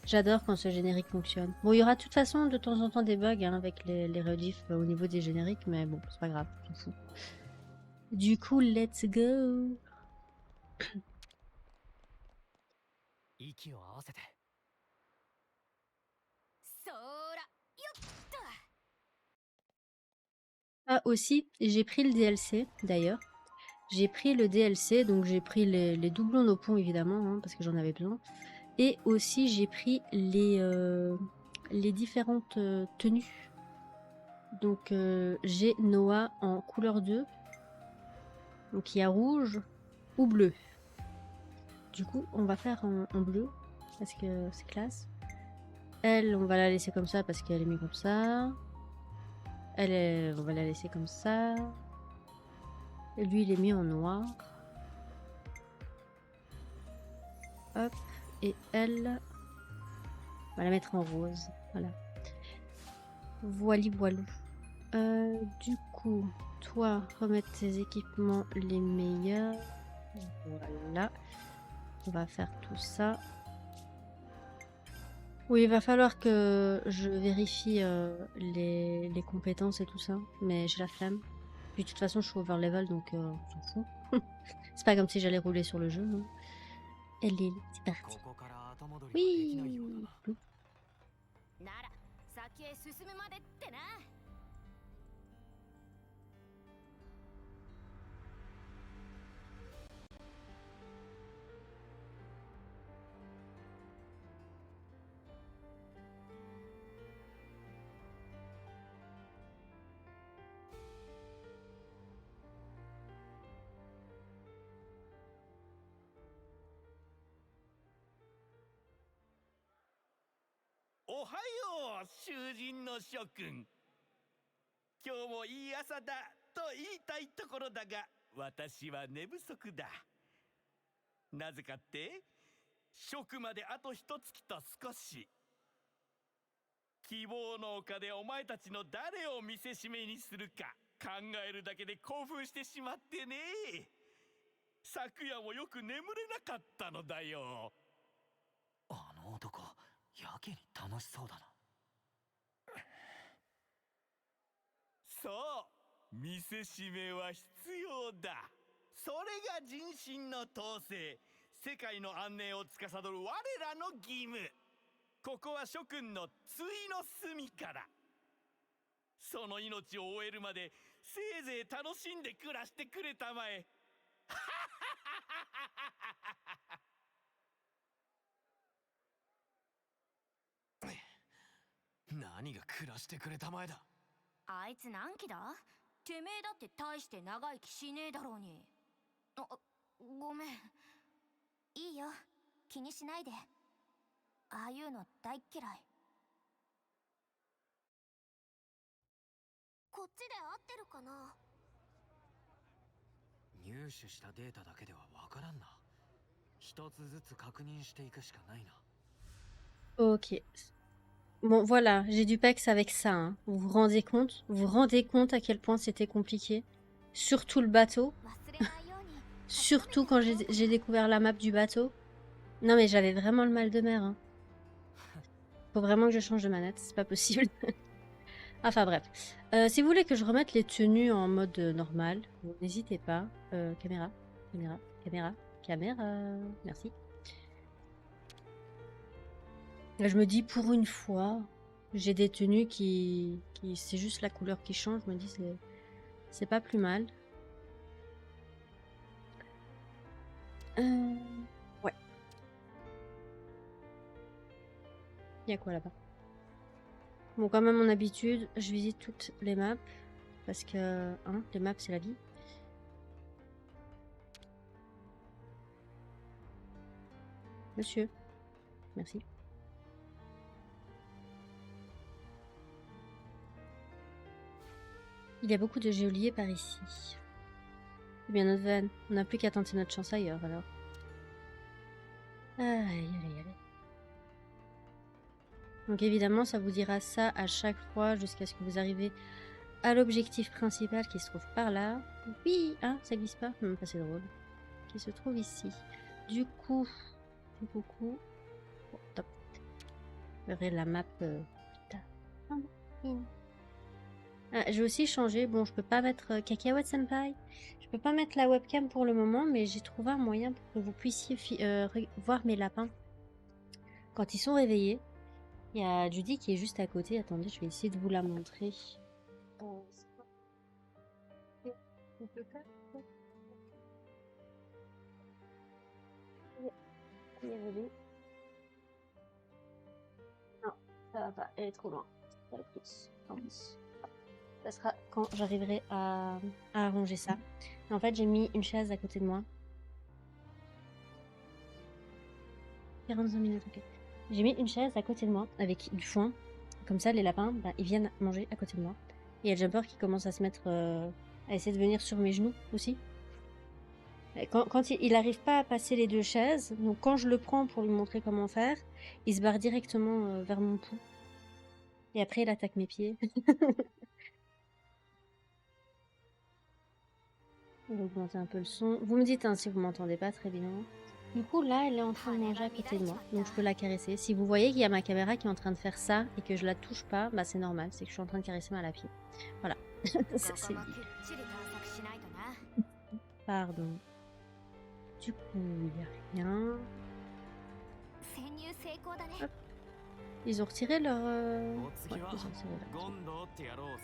J'adore quand ce générique fonctionne. Bon, il y aura de toute façon de temps en temps des bugs hein, avec les rediffs au niveau des génériques, mais bon, c'est pas grave, je m'en fous. Du coup, let's go. Ah aussi, j'ai pris le DLC d'ailleurs. J'ai pris le DLC, donc j'ai pris les doublons no pont évidemment, hein, parce que j'en avais besoin. Et aussi j'ai pris les différentes tenues. Donc j'ai Noah en couleur 2. Donc il y a rouge ou bleu. Du coup, on va faire en bleu, parce que c'est classe. Elle, on va la laisser comme ça, parce qu'elle est mise comme ça. On va la laisser comme ça. Et lui, il est mis en noir. Hop. Et elle, on va la mettre en rose. Voilà. Voili voilou. Du coup, toi, remettre tes équipements les meilleurs. Voilà. On va faire tout ça. Oui, il va falloir que je vérifie les compétences et tout ça. Mais j'ai la flemme. Puis de toute façon, je suis over level, donc on s'en fout. C'est pas comme si j'allais rouler sur le jeu. Non. Elle est, c'est parti. Oui. なら先へ進むまでってな。おはよう囚人の諸君。今日もいい朝だと言いたいところだが、私は寝不足だ。なぜかって職まであと一月と少し。希望の丘でお前たちの誰を見せしめにするか考えるだけで興奮してしまってね。昨夜もよく眠れなかったのだよ。あの男やけに楽しそうだな。そう、見せしめは必要だ。それが人心の統制、世界の安寧を司る我らの義務。ここは諸君の対の隅から。その命を終えるまでせいぜい楽しんで暮らしてくれたまえ。何が暮らしてくれたまえだ。あいつ何期だ？てめえだって大して長生きしねえだろうに。ごめん。いいよ、気にしないで。ああいうの大っ嫌い。こっちで合ってるかな？入手したデータだけではわからんな。一つずつ確認していくしかないな。 Ok. Bon, voilà, j'ai du pex avec ça. Hein. Vous vous rendez compte? Vous vous rendez compte à quel point c'était compliqué? Surtout le bateau. Surtout quand j'ai découvert la map du bateau. Non mais j'avais vraiment le mal de mer. Hein. Faut vraiment que je change de manette, c'est pas possible. Enfin bref. Si vous voulez que je remette les tenues en mode normal, n'hésitez pas. Caméra, caméra, caméra, caméra. Merci. Là, je me dis pour une fois, j'ai des tenues qui c'est juste la couleur qui change. Je me dis c'est pas plus mal. Ouais. Il y a quoi là-bas? Bon, comme à mon habitude, je visite toutes les maps. Parce que, hein, les maps, c'est la vie. Monsieur. Merci. Il y a beaucoup de geôliers par ici. Eh bien, notre van, on n'a plus qu'à tenter notre chance ailleurs, alors. Aïe, aïe, aïe. Donc évidemment, ça vous dira ça à chaque fois jusqu'à ce que vous arrivez à l'objectif principal qui se trouve par là. Oui, hein, ça glisse pas? Pas c'est drôle. Qui se trouve ici. Du coup, bon, top. Je verrai la map plus tard. Ah, j'ai aussi changé. Bon, je peux pas mettre Cacahuète Senpai. Je peux pas mettre la webcam pour le moment, mais j'ai trouvé un moyen pour que vous puissiez voir mes lapins quand ils sont réveillés. Il y a Judy qui est juste à côté. Attendez, je vais essayer de vous la montrer. Non, ça va pas. Elle est trop loin. Pas plus. En plus. Ça sera quand j'arriverai à arranger ça. Et en fait, j'ai mis une chaise à côté de moi. 45 minutes, ok. J'ai mis une chaise à côté de moi avec du foin. Comme ça, les lapins, bah, ils viennent manger à côté de moi. Et il y a Jumper qui commence à se mettre... à essayer de venir sur mes genoux aussi. Et quand il n'arrive pas à passer les deux chaises, donc quand je le prends pour lui montrer comment faire, il se barre directement vers mon pouls. Et après, il attaque mes pieds. On va augmenter un peu le son. Vous me dites hein, si vous m'entendez pas très bien. Du coup, là, elle est en train de manger à côté de moi, donc je peux la caresser. Si vous voyez qu'il y a ma caméra qui est en train de faire ça et que je la touche pas, bah c'est normal, c'est que je suis en train de caresser mal à pied. Voilà, ça c'est dit. Pardon. Du coup, il n'y a rien. Hop. Ils ont retiré leur... Ouais, ils ont retiré leur...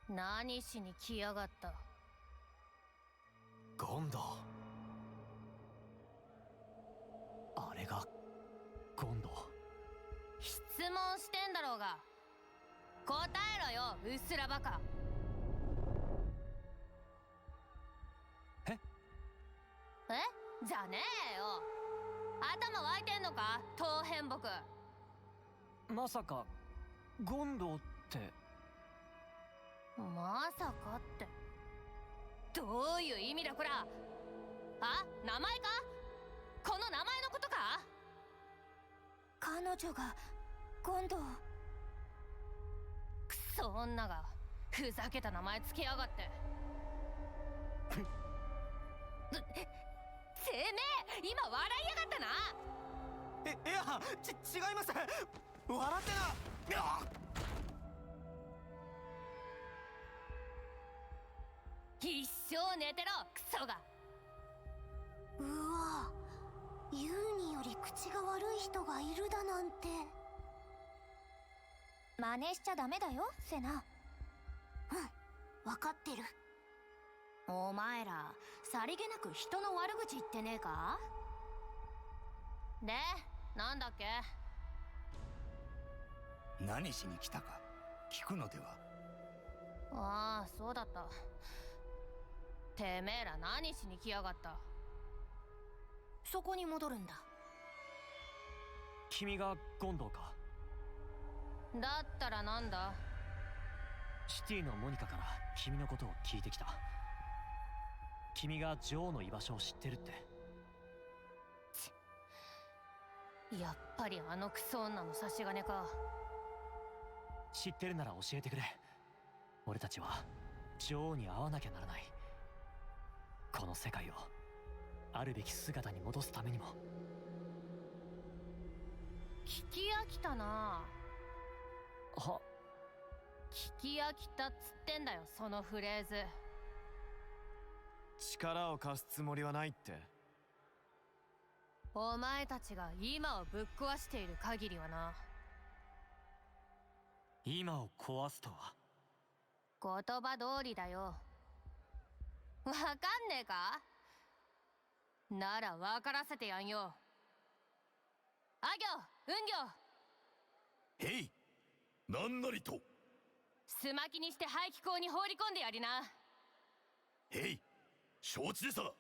何しに来やがった。ゴンド。あれがゴンド。質問してんだろうが。答えろよ、うっすらバカ。え？じゃねえよ。頭湧いてんのか、当変木。まさかゴンドって。まさかってどういう意味だこら。あ、名前か。この名前のことか。彼女がゴンド。クソ女がふざけた名前つけやがって。てめえ今笑いやがったな。いや違います。笑ってな。一生寝てろクソが。うわ、ユーにより口が悪い人がいるだなんて。真似しちゃダメだよセナ。分かってる。お前らさりげなく人の悪口言ってねえか。で、なんだっけ。何しに来たか聞くのでは。ああ、そうだった。てめえら何しに来やがった。そこに戻るんだ。君がゴンドウか。だったらなんだ。シティのモニカから君のことを聞いてきた。君が女王の居場所を知ってるって。やっぱりあのクソ女の差し金か。知ってるなら教えてくれ。俺たちは女王に会わなきゃならない。この世界をあるべき姿に戻すためにも。聞き飽きたな。は？聞き飽きたっつってんだよそのフレーズ。力を貸すつもりはないって。お前たちが今をぶっ壊している限りはな。今を壊すとは。言葉通りだよ。わかんねえか。なら分からせてやんよ。あ行、うん行。へい、なんなりと。すまきにして排気口に放り込んでやりな。へい、承知でさ。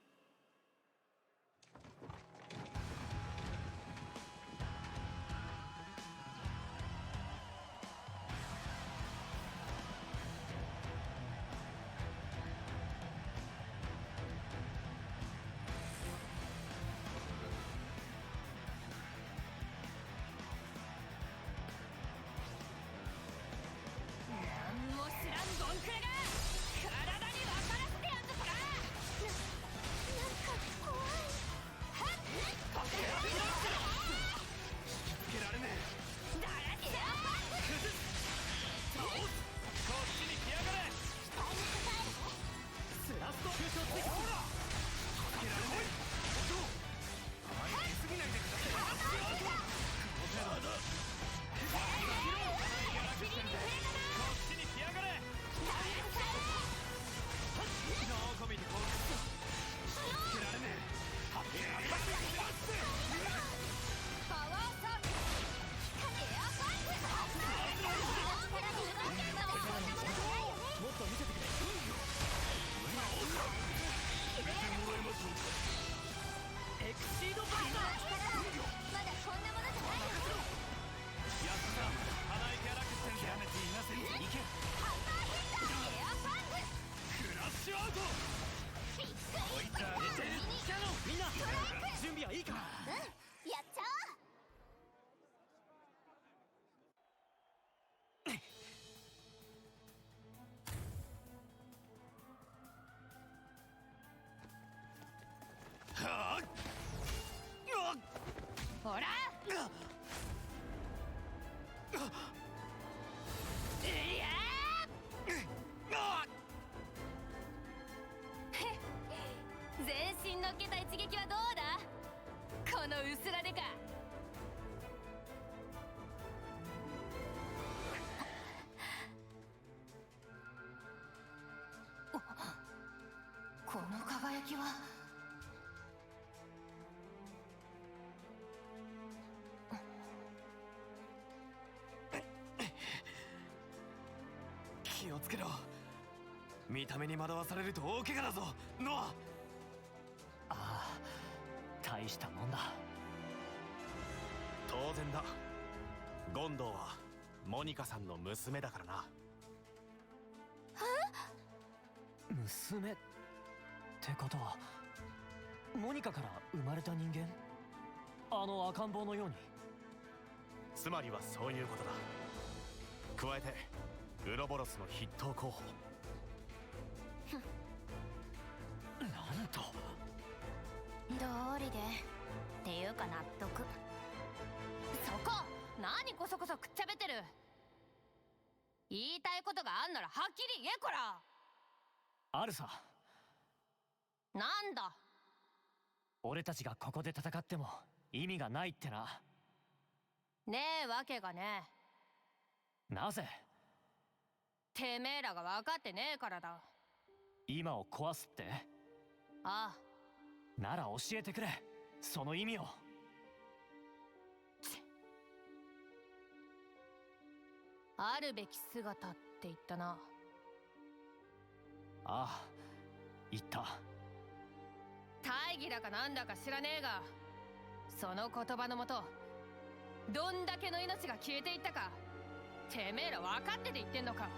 ほら全身のっけた一撃はどうだこの薄らでか。この輝きは気をつけろ。見た目に惑わされると大怪我だぞノア。ああ、大したもんだ。当然だ。ゴンドウはモニカさんの娘だからな。娘ってことはモニカから生まれた人間？あの赤ん坊のように。つまりはそういうことだ。加えてウロボロスの筆頭候補。なんと道理でっていうか納得。そこ何こそこそくっちゃべってる。言いたいことがあんならはっきり言えこら。あるさ。なんだ。俺たちがここで戦っても意味がないってな。ねえわけがねえ。なぜ？てめえらが分かってねえからだ。今を壊すって？ああ。なら教えてくれ、その意味を。あるべき姿って言ったな。ああ、言った。大義だかなんだか知らねえが、その言葉のもとどんだけの命が消えていったかてめえら分かってて言ってんのか。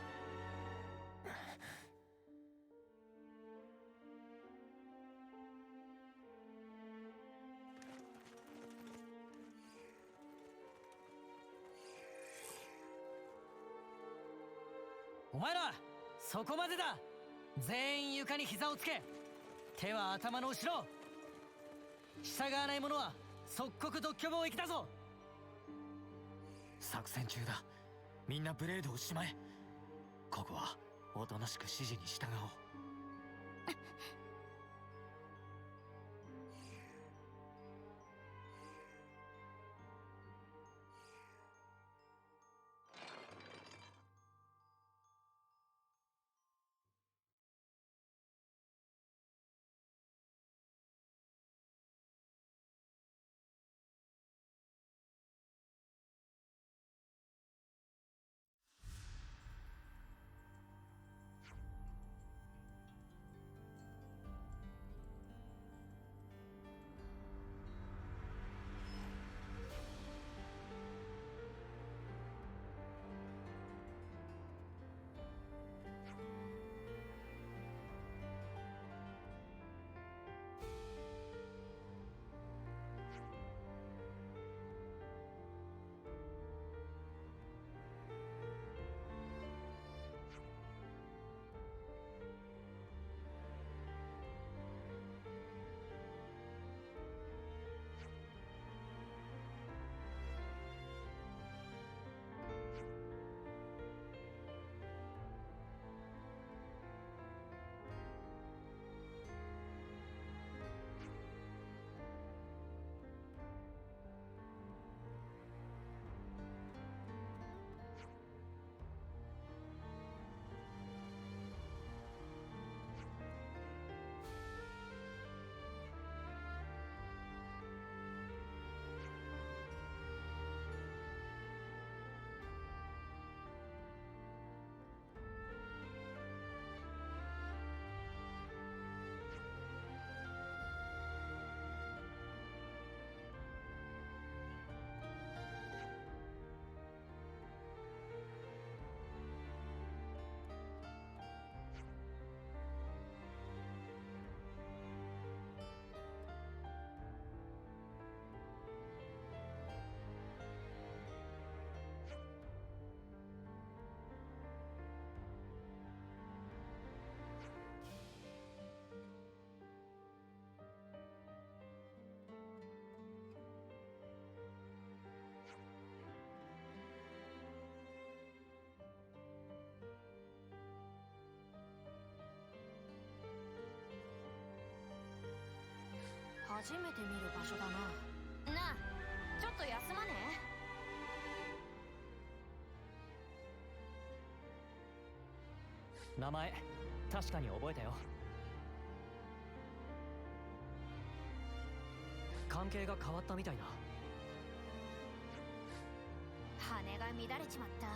お前らそこまでだ。全員床に膝をつけ、手は頭の後ろ。従わない者は即刻独居房行きだぞ。作戦中だ。みんなブレードをしまえ。ここはおとなしく指示に従おう。初めて見る場所だな。なあ、ちょっと休まね。名前確かに覚えたよ。関係が変わったみたいな。羽が乱れちまった。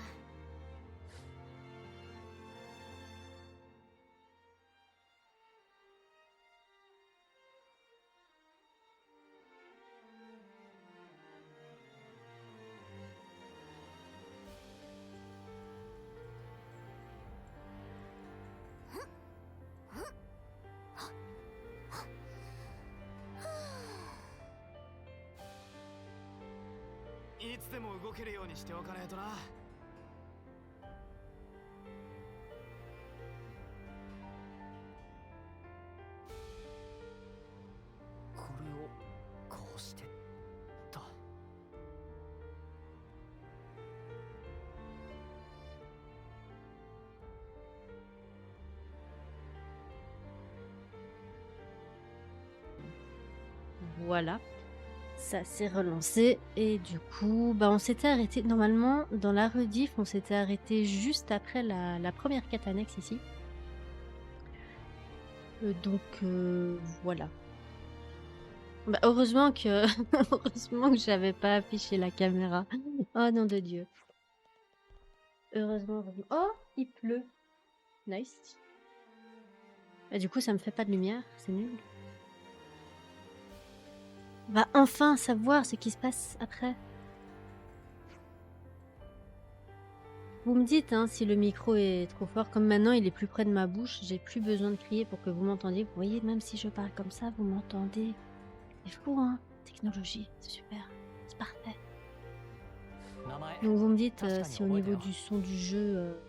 いつでも動けるようにしておかないとな。これをこうしてと。Voilà. Ça s'est relancé et du coup, bah, on s'était arrêté normalement dans la rediff, on s'était arrêté juste après la première quête annexe ici. Donc voilà. Bah, heureusement que heureusement que j'avais pas affiché la caméra. Oh nom de Dieu. Heureusement, heureusement. Oh, il pleut. Nice. Et du coup, ça me fait pas de lumière, c'est nul. On va enfin savoir ce qui se passe après. Vous me dites hein, si le micro est trop fort. Comme maintenant il est plus près de ma bouche, j'ai plus besoin de crier pour que vous m'entendiez. Vous voyez, même si je parle comme ça, vous m'entendez. C'est fou, hein? Technologie, c'est super, c'est parfait. 名前 Donc vous me dites 確かに si au 覚えた niveau よ。 du son du jeu,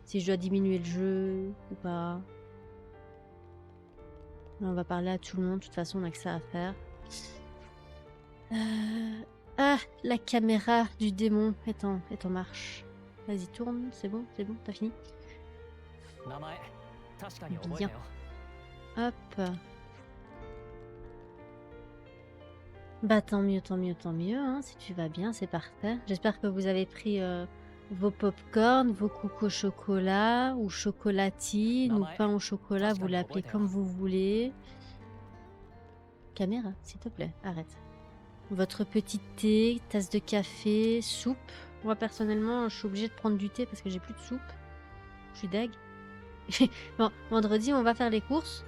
si je dois diminuer le jeu ou pas. Là, on va parler à tout le monde, de toute façon on a que ça à faire. Ah, la caméra du démon est en marche. Vas-y, tourne, c'est bon, t'as fini. 名前確かに覚えたよ。 Hop. Bah tant mieux, hein, si tu vas bien, c'est parfait. J'espère que vous avez pris vos pop-corn, vos cocos au chocolat ou chocolatine ou Maman, pain au chocolat, parce vous qu'elle l'appelez m'envoie comme vous voulez. Caméra, s'il te plaît, arrête. Votre petit thé, tasse de café, soupe. Moi personnellement, je suis obligée de prendre du thé parce que j'ai plus de soupe. Je suis deg. Bon, vendredi, on va faire les courses.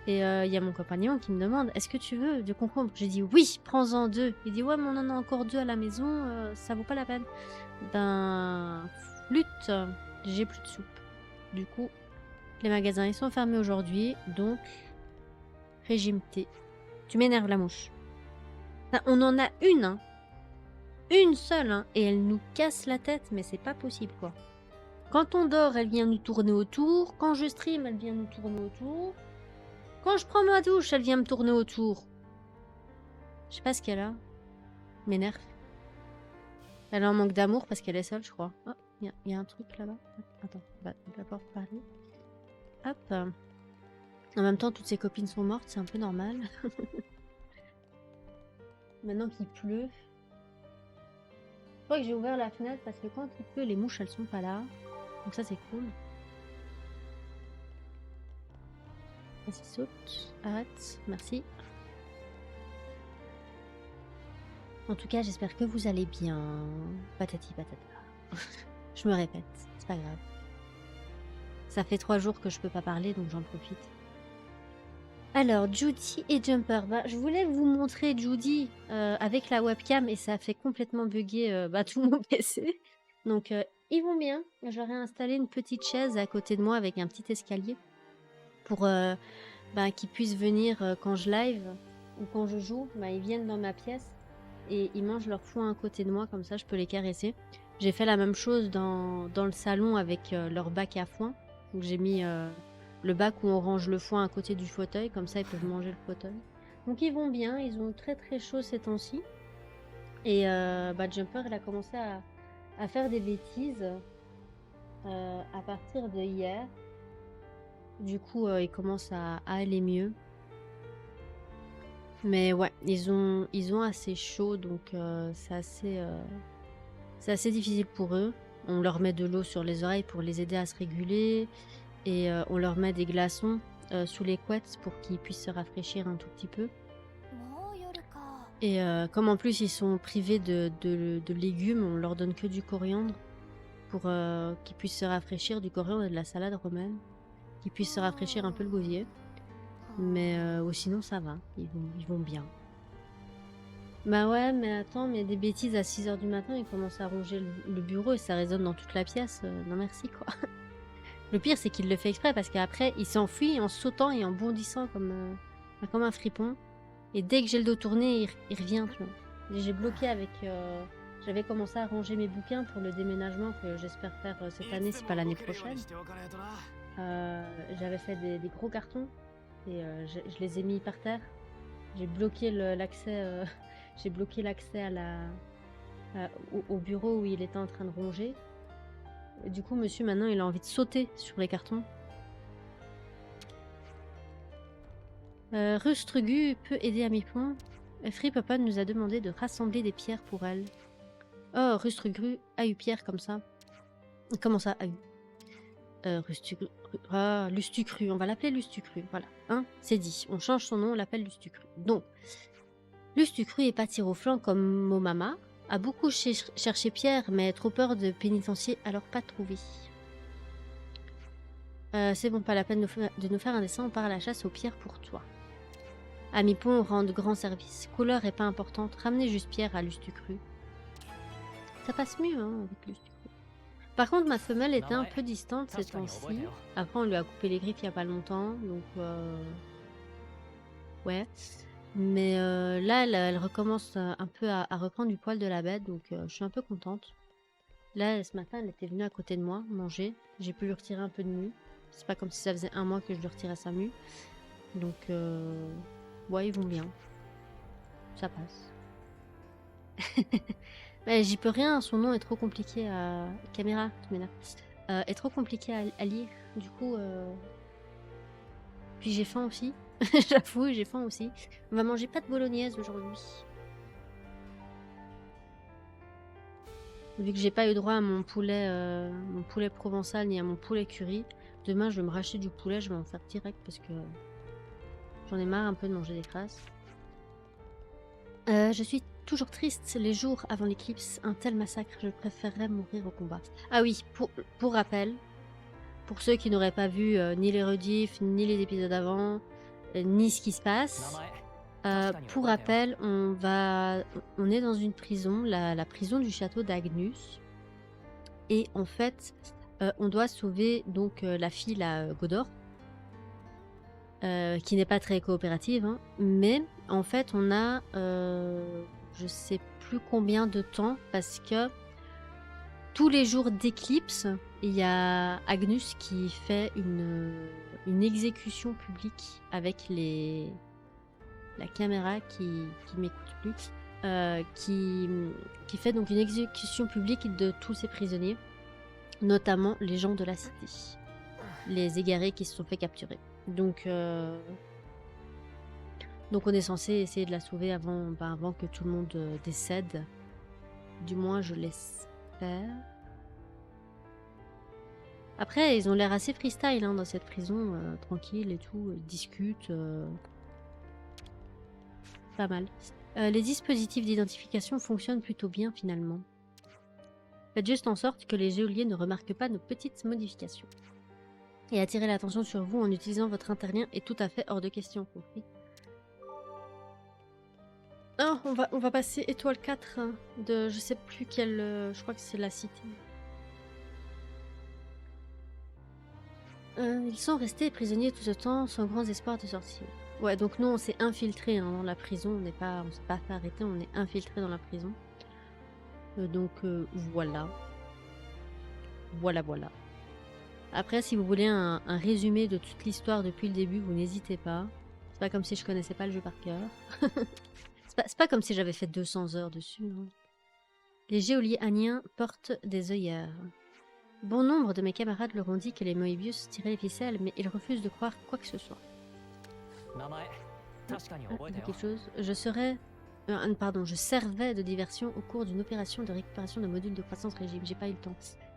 Et il y a mon compagnon qui me demande est-ce que tu veux de concombre? J'ai dit oui, prends-en 2. Il dit ouais, mais on en a encore 2 à la maison, ça vaut pas la peine. Ben, flûte, j'ai plus de soupe. Du coup, les magasins ils sont fermés aujourd'hui, donc régime thé. Tu m'énerves la mouche. Enfin, on en a une, hein. Une seule, hein, et elle nous casse la tête, mais c'est pas possible quoi. Quand on dort, elle vient nous tourner autour. Quand je stream, elle vient nous tourner autour. Quand je prends ma douche, elle vient me tourner autour. Je sais pas ce qu'elle a. M'énerve. Elle a un manque d'amour parce qu'elle est seule, je crois. Oh, il y a un truc là-bas. Attends, on va d'abord parler. Hop. En même temps, toutes ses copines sont mortes, c'est un peu normal. Maintenant qu'il pleut. Je crois que j'ai ouvert la fenêtre parce que quand il pleut, les mouches, elles sont pas là. Donc ça, c'est cool. Vas-y, saute. Arrête. Merci. En tout cas, j'espère que vous allez bien. Patati patata. Je me répète, c'est pas grave. Ça fait 3 jours que je peux pas parler, donc j'en profite. Alors, Judy et Jumper. Bah, je voulais vous montrer Judy avec la webcam et ça a fait complètement bugger tout mon PC. Donc, ils vont bien. J'aurais installé une petite chaise à côté de moi avec un petit escalier pour qu'ils puissent venir quand je live ou quand je joue. Ils viennent dans ma pièce et ils mangent leur foin à côté de moi, comme ça je peux les caresser. J'ai fait la même chose dans le salon avec leur bac à foin. Donc j'ai mis le bac où on range le foin à côté du fauteuil, comme ça ils peuvent manger le fauteuil. Donc ils vont bien, ils ont très très chaud ces temps-ci. Et Jumper il a commencé à faire des bêtises à partir de hier. Du coup il commence à aller mieux. Mais ouais, ils ont assez chaud, donc c'est assez difficile pour eux. On leur met de l'eau sur les oreilles pour les aider à se réguler. Et on leur met des glaçons sous les couettes pour qu'ils puissent se rafraîchir un tout petit peu. もう夜か。 Et comme en plus ils sont privés de légumes, on leur donne que du coriandre pour qu'ils puissent se rafraîchir, du coriandre et de la salade romaine, qu'ils puissent se rafraîchir un peu le gosier. Mais sinon ça va, ils vont bien. Bah ouais, mais attends, mais des bêtises à 6 h du matin, ils commencent à ronger le bureau et ça résonne dans toute la pièce. Non merci quoi. Le pire c'est qu'il le fait exprès parce qu'après il s'enfuit en sautant et en bondissant comme un fripon. Et dès que j'ai le dos tourné, il revient, tu vois. Et j'ai bloqué avec... j'avais commencé à ranger mes bouquins pour le déménagement que j'espère faire cette année, si pas l'année prochaine. J'avais fait des gros cartons et je les ai mis par terre. J'ai bloqué l'accès j'ai bloqué l'accès au bureau où il était en train de ronger. Et du coup, monsieur, maintenant, il a envie de sauter sur les cartons. Rustrugu peut aider à mi-point. Free Papa nous a demandé de rassembler des pierres pour elle. Oh, Rustrugu a eu pierre comme ça. Comment ça a eu Lustucru, on va l'appeler Lustucru, voilà. Hein, c'est dit, on change son nom, on l'appelle Lustucru. Donc, Lustucru est parti au flanc comme Momama, a beaucoup cherché Pierre, mais trop peur de pénitencier, alors pas trouvé. C'est bon, pas la peine de nous faire un dessin, on part à la chasse aux pierres pour toi. À mi-pont, on rend de grands services. Couleur est pas importante, ramenez juste Pierre à Lustucru. Ça passe mieux, hein, avec Lustucru. Par contre, ma femelle était un peu distante ces temps-ci. Après, on lui a coupé les griffes il y a pas longtemps, donc ouais. Mais là, elle recommence un peu à reprendre du poil de la bête, donc je suis un peu contente. Là, ce matin, elle était venue à côté de moi manger. J'ai pu lui retirer un peu de mue. C'est pas comme si ça faisait 1 mois que je lui retirais sa mue. Donc, ouais, ils vont bien. Ça passe. Mais j'y peux rien, son nom est trop compliqué à... Caméra, tu m'énerves. Est trop compliqué à lire. Du coup, puis j'ai faim aussi. J'avoue, j'ai faim aussi. On va manger pas de bolognaise aujourd'hui. Vu que j'ai pas eu droit à mon poulet provençal ni à mon poulet curry, demain je vais me racheter du poulet, je vais en faire direct parce que j'en ai marre un peu de manger des crasses. Je suis toujours triste les jours avant l'éclipse. Un tel massacre, je préférerais mourir au combat. Ah oui, pour rappel, pour ceux qui n'auraient pas vu ni les rediffs, ni les épisodes avant, ni ce qui se passe, pour rappel, on est dans une prison, la prison du château d'Agnus. Et en fait, on doit sauver donc la fille, la Godor, qui n'est pas très coopérative, hein, mais en fait, on a je sais plus combien de temps parce que tous les jours d'éclipse, il y a Agnus qui fait une exécution publique avec la caméra qui m'écoute plus, qui fait donc une exécution publique de tous ces prisonniers, notamment les gens de la cité, les égarés qui se sont fait capturer. Donc on est censé essayer de la sauver avant que tout le monde décède. Du moins, je l'espère. Après, ils ont l'air assez freestyle hein, dans cette prison, tranquille et tout. Ils discutent. Pas mal. Les dispositifs d'identification fonctionnent plutôt bien finalement. Faites juste en sorte que les géoliers ne remarquent pas nos petites modifications. Et attirer l'attention sur vous en utilisant votre interlien est tout à fait hors de question, compris. Oh, on va passer étoile 4 hein, de je sais plus quelle... je crois que c'est la cité. Ils sont restés prisonniers tout ce temps sans grands espoirs de sortir. Ouais, donc nous on s'est infiltré hein, dans la prison, on s'est pas fait arrêter, on est infiltré dans la prison. Donc voilà. Voilà. Après, si vous voulez un résumé de toute l'histoire depuis le début, vous n'hésitez pas. C'est pas comme si je connaissais pas le jeu par cœur. C'est pas comme si j'avais fait 200 heures dessus. Hein. Les géoliers aniens portent des œillères. Bon nombre de mes camarades leur ont dit que les Moebius tiraient les ficelles, mais ils refusent de croire quoi que ce soit. 確かに覚えたよ。 quelque chose. Pardon, je servais de diversion au cours d'une opération de récupération de modules de croissance régime. J'ai pas eu le temps.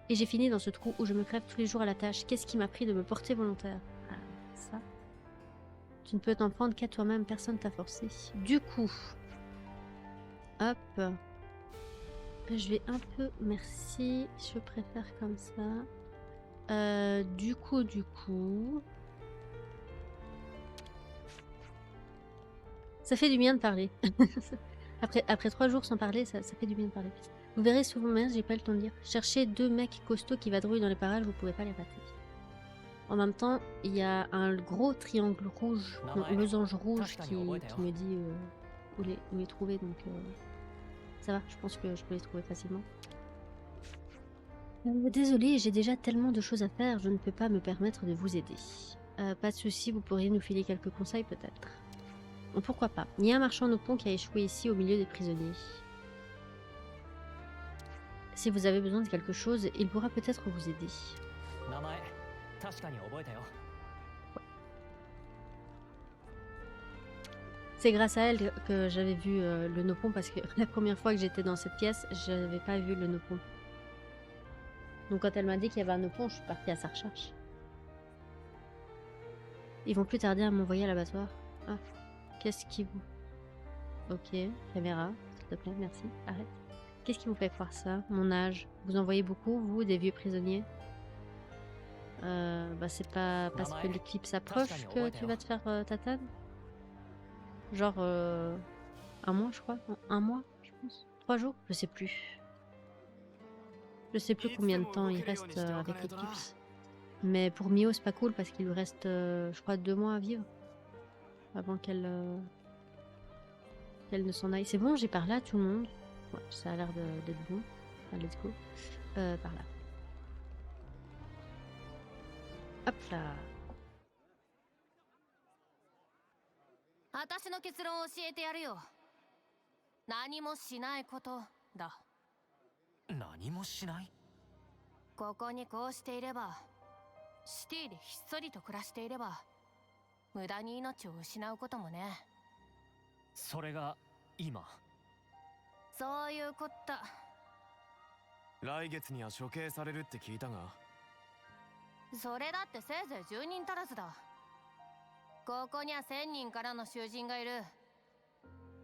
Et j'ai fini dans ce trou où je me crève tous les jours à la tâche. Qu'est-ce qui m'a pris de me porter volontaire? Ah, ça. Tu ne peux t'en prendre qu'à toi-même, personne t'a forcé. Du coup, hop. Je vais un peu... Merci, je préfère comme ça. Du coup... Ça fait du bien de parler. après 3 jours sans parler, ça fait du bien de parler. Vous verrez souvent, mais j'ai pas le temps de lire. Cherchez 2 mecs costauds qui vadrouillent dans les parages, vous pouvez pas les rater. En même temps, il y a un gros triangle rouge, non, losange rouge qui me dit où les trouver, donc ça va, je pense que je peux les trouver facilement. Désolée, j'ai déjà tellement de choses à faire, je ne peux pas me permettre de vous aider. Pas de souci, vous pourriez nous filer quelques conseils peut-être. Pourquoi pas. Il y a un marchand au pont qui a échoué ici au milieu des prisonniers. Si vous avez besoin de quelque chose, il pourra peut-être vous aider. C'est grâce à elle que j'avais vu le Nopon, parce que la première fois que j'étais dans cette pièce, je n'avais pas vu le Nopon. Donc quand elle m'a dit qu'il y avait un Nopon, je suis partie à sa recherche. Ils vont plus tarder à m'envoyer à l'abattoir. Ah. Qu'est-ce qui vous... Ok, caméra, s'il te plaît, merci, arrête. Qu'est-ce qui vous fait croire ça? Mon âge. Vous en voyez beaucoup, vous, des vieux prisonniers? Bah c'est pas parce que l'équipe s'approche que tu vas te faire tatane? Genre un mois, je crois. Un mois, je pense. 3 jours? Je sais plus. Je sais plus combien de temps il reste avec l'éclipse. Mais pour Mio, c'est pas cool parce qu'il lui reste, je crois, 2 mois à vivre. Avant qu'elle ne s'en aille. C'est bon, j'ai parlé à tout le monde. Ouais, ça a l'air d'être bon. Enfin, let's go. Par là. Hop là. 私の結論を教えてやるよ。何もしないことだ。何もしない？ここにこうしていれば、シティでひっそりと暮らしていれば、無駄に命を失うこともね。それが今。そういうこった。来月には処刑されるって聞いたが。それだってせいぜい10人足らずだ。ここには1000人からの囚人がいる。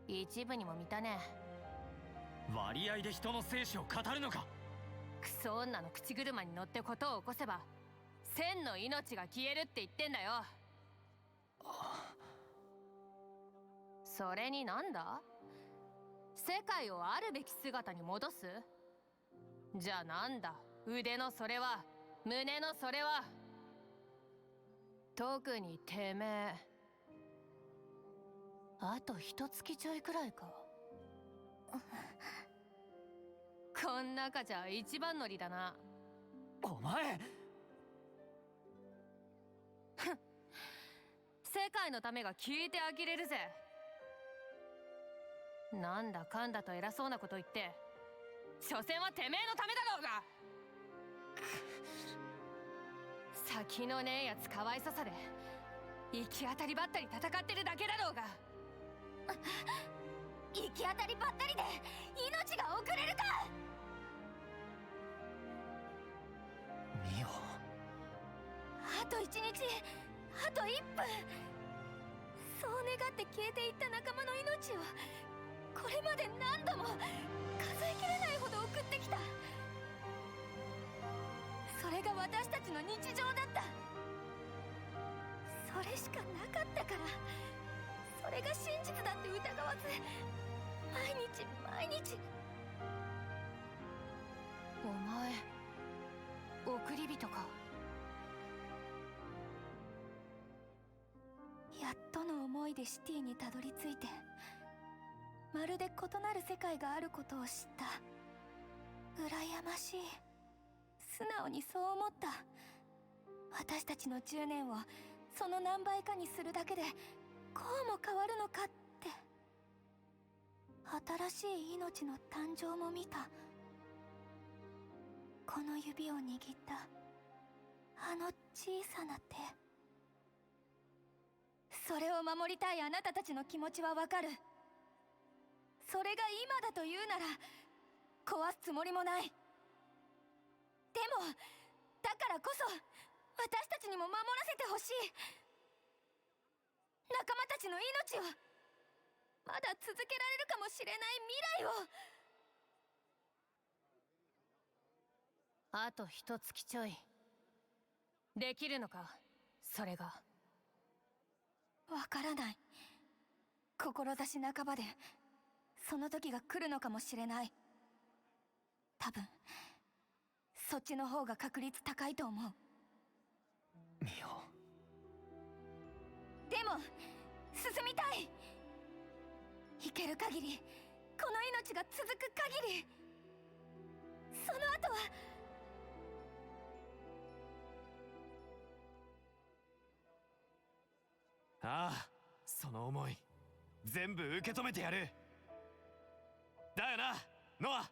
一部にも満たねえ。割合で人の生死を語るのか。クソ女の口車に乗ってことを起こせば1000の命が消えるって言ってんだよ。それになんだ？世界をあるべき姿に戻す？じゃあなんだ？腕のそれは、胸のそれは。特にてめえ。あと1月ちょいくらいか。こん中じゃ一番乗りだな。お前。世界のためが聞いて呆れるぜ。なんだかんだと偉そうなこと言って、所詮はてめえのためだろうが。先のねえやつかわいそさで行き当たりばったり戦ってるだけだろうが。行き当たりばったりで命が遅れるか。ミオ。あと1日、あと1分。そう願って消えていった仲間の命をこれまで何度も数えきれないほど送ってきた。それが私たちの日常だった。それしかなかったから、それが真実だって疑わず毎日毎日。お前送り人か。やっとの思いでシティにたどり着いて、まるで異なる世界があることを知った。羨ましい。素直にそう思った。私たちの10年をその何倍かにするだけでこうも変わるのかって。新しい命の誕生も見た。この指を握ったあの小さな手。それを守りたいあなたたちの気持ちはわかる。それが今だというなら壊すつもりもない。でもだからこそ私たちにも守らせてほしい。仲間たちの命を、まだ続けられるかもしれない未来を。あと一月ちょいできるのか、それが。わからない。志半ばでその時が来るのかもしれない。多分そっちの方が確率高いと思う。ミオ。でも進みたい。生ける限り、この命が続く限り、その後は。ああ、その思い全部受け止めてやる。だよな、ノア。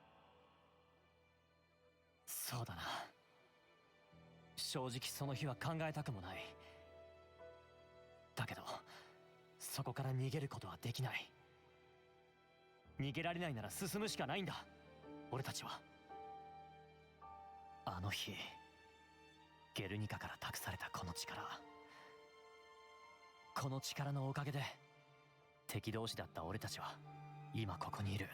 そうだな。正直その日は考えたくもない。だけどそこから逃げることはできない。逃げられないなら進むしかないんだ、俺たちは。あの日ゲルニカから託されたこの力、この力のおかげで敵同士だった俺たちは今ここにいる。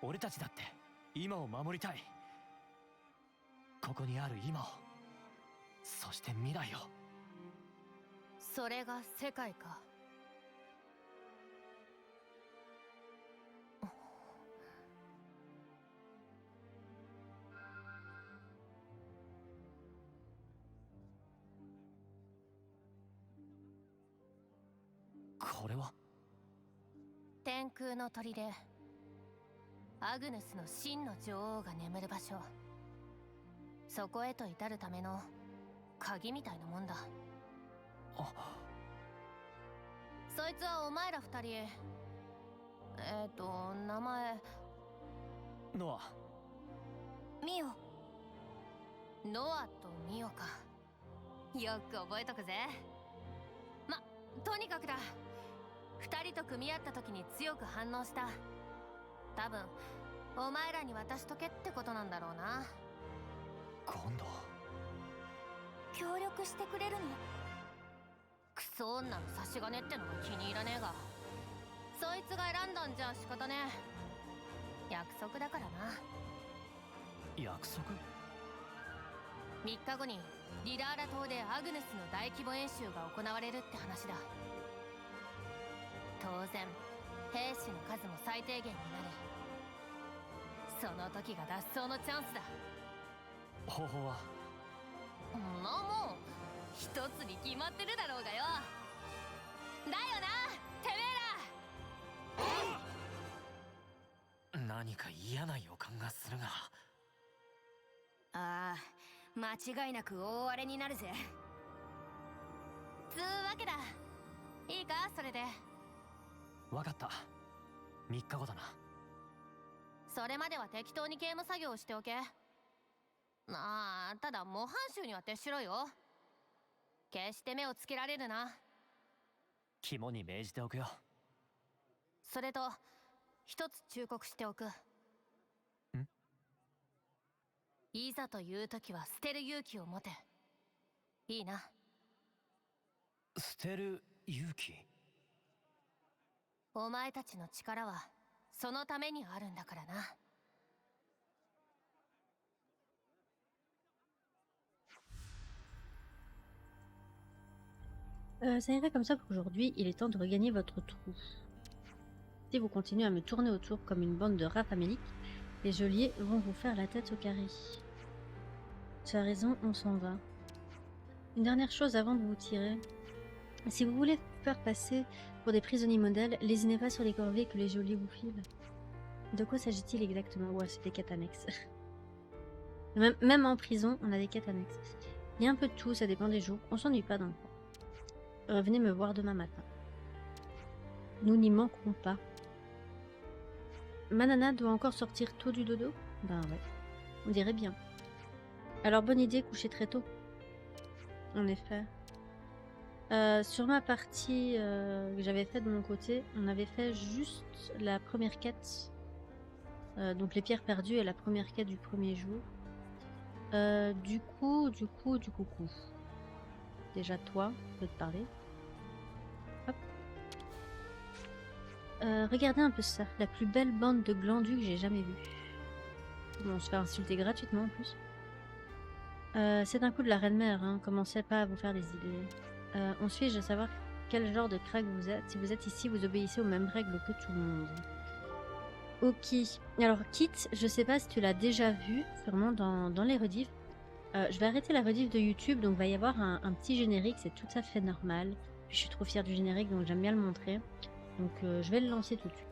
俺たちだって今を守りたい。ここにある今を、そして未来を。それが世界か。これは天空の砦、アグヌスの真の女王が眠る場所。そこへと至るための鍵みたいなもんだ。あ、そいつはお前ら二人、名前。ノア。ミオ。ノアとミオか。よく覚えとくぜ。とにかくだ。二人と組み合った時に強く反応した。多分お前らに渡しとけってことなんだろうな。今度協力してくれるの？クソ女の差し金ってのが気に入らねえが、そいつが選んだんじゃ仕方ねえ。約束だからな。約束3日後にリラーラ島でアグネスの大規模演習が行われるって話だ。当然兵士の数も最低限になる。その時が脱走のチャンスだ。方法は？もう一つに決まってるだろうがよ。だよな、てめえら。何か嫌な予感がするが。ああ、間違いなく大荒れになるぜ。つうわけだ。いいか、それで。わかった。3日後だな。それまでは適当に刑務作業をしておけ。ただ模範囚には徹しろよ。決して目をつけられるな。肝に銘じておくよ。それと一つ忠告しておく。いざという時は捨てる勇気を持て。いいな。捨てる勇気？お前たちの力はそのためにあるんだからな。Ça irait comme ça pour aujourd'hui, il est temps de regagner votre trou. Si vous continuez à me tourner autour comme une bande de rats faméliques, les geôliers vont vous faire la tête au carré. Tu as raison, on s'en va. Une dernière chose avant de vous tirer. Si vous voulez vous faire passer pour des prisonniers modèles, lésinez pas sur les corvées que les geôliers vous filent. De quoi s'agit-il exactement? Ouais, c'est des quêtes annexes. Même en prison, on a des quêtes annexes. Il y a un peu de tout, ça dépend des jours. On s'ennuie pas dans le coin. Revenez me voir demain matin. Nous n'y manquerons pas. Manana doit encore sortir tôt du dodo? Ben ouais, on dirait bien. Alors bonne idée, coucher très tôt. En effet. Sur ma partie que j'avais faite de mon côté, on avait fait juste la première quête. Donc les pierres perdues et la première quête du premier jour. Du coup. Déjà toi, je peux te parler. Hop. Regardez un peu ça, la plus belle bande de glandus que j'ai jamais vue. Bon, on se fait insulter gratuitement en plus. C'est un coup de la reine-mère, hein. Commencez pas à vous faire des idées. On suis-je de savoir quel genre de crack vous êtes? Si vous êtes ici, vous obéissez aux mêmes règles que tout le monde. Ok. Alors, Kit, je sais pas si tu l'as déjà vu, sûrement dans les rediffs. Je vais arrêter la rediff de YouTube, donc va y avoir un petit générique, c'est tout à fait normal. Puis je suis trop fière du générique, donc j'aime bien le montrer. Donc je vais le lancer tout de suite.